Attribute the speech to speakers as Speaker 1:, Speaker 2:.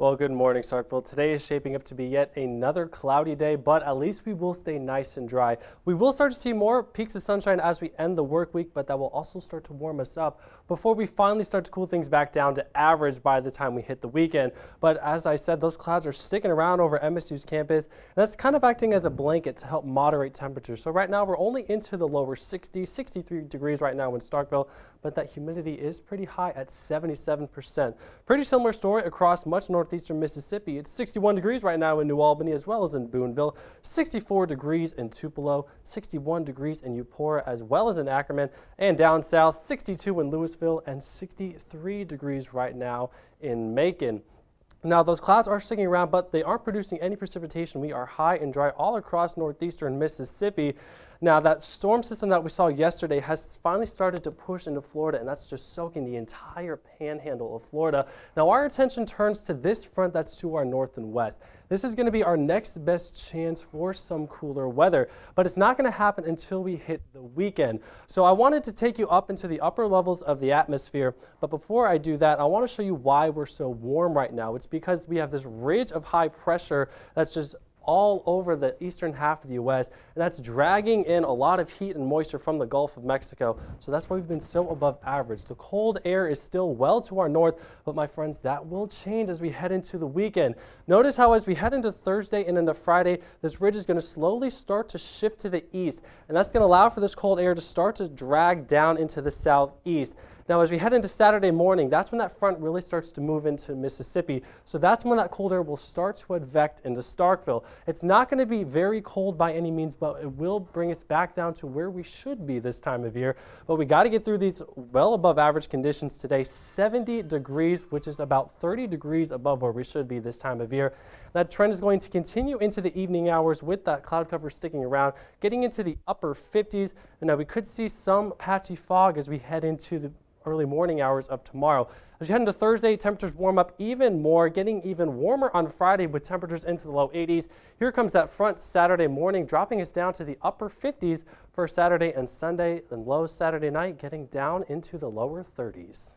Speaker 1: Well, good morning, Starkville. Today is shaping up to be yet another cloudy day, but at least we will stay nice and dry. We will start to see more peaks of sunshine as we end the work week, but that will also start to warm us up before we finally start to cool things back down to average by the time we hit the weekend. But as I said, those clouds are sticking around over MSU's campus, and that's kind of acting as a blanket to help moderate temperatures. So right now we're only into the lower 60s, 63 degrees right now in Starkville, but that humidity is pretty high at 77%. Pretty similar story across much northeastern Mississippi. It's 61 degrees right now in New Albany as well as in Boonville, 64 degrees in Tupelo, 61 degrees in Eupora as well as in Ackerman, and down south 62 in Louisville and 63 degrees right now in Macon. Now, those clouds are sticking around, but they aren't producing any precipitation. We are high and dry all across northeastern Mississippi. Now, that storm system that we saw yesterday has finally started to push into Florida, and that's just soaking the entire panhandle of Florida. Now, our attention turns to this front that's to our north and west. This is going to be our next best chance for some cooler weather, but it's not going to happen until we hit the weekend. So I wanted to take you up into the upper levels of the atmosphere, but before I do that, I want to show you why we're so warm right now. It's because we have this ridge of high pressure that's just all over the eastern half of the U.S., and that's dragging in a lot of heat and moisture from the Gulf of Mexico. So that's why we've been so above average. The cold air is still well to our north, but my friends, that will change as we head into the weekend. Notice how as we head into Thursday and into Friday, this ridge is going to slowly start to shift to the east, and that's going to allow for this cold air to start to drag down into the southeast. Now, as we head into Saturday morning, that's when that front really starts to move into Mississippi. So that's when that cold air will start to advect into Starkville. It's not going to be very cold by any means, but it will bring us back down to where we should be this time of year. But we got to get through these well above average conditions today. 70 degrees, which is about 30 degrees above where we should be this time of year. That trend is going to continue into the evening hours with that cloud cover sticking around, getting into the upper 50s. And now we could see some patchy fog as we head into the early morning hours of tomorrow. As we head into Thursday, temperatures warm up even more, getting even warmer on Friday with temperatures into the low 80s. Here comes that front Saturday morning, dropping us down to the upper 50s for Saturday and Sunday, and lows Saturday night getting down into the lower 30s.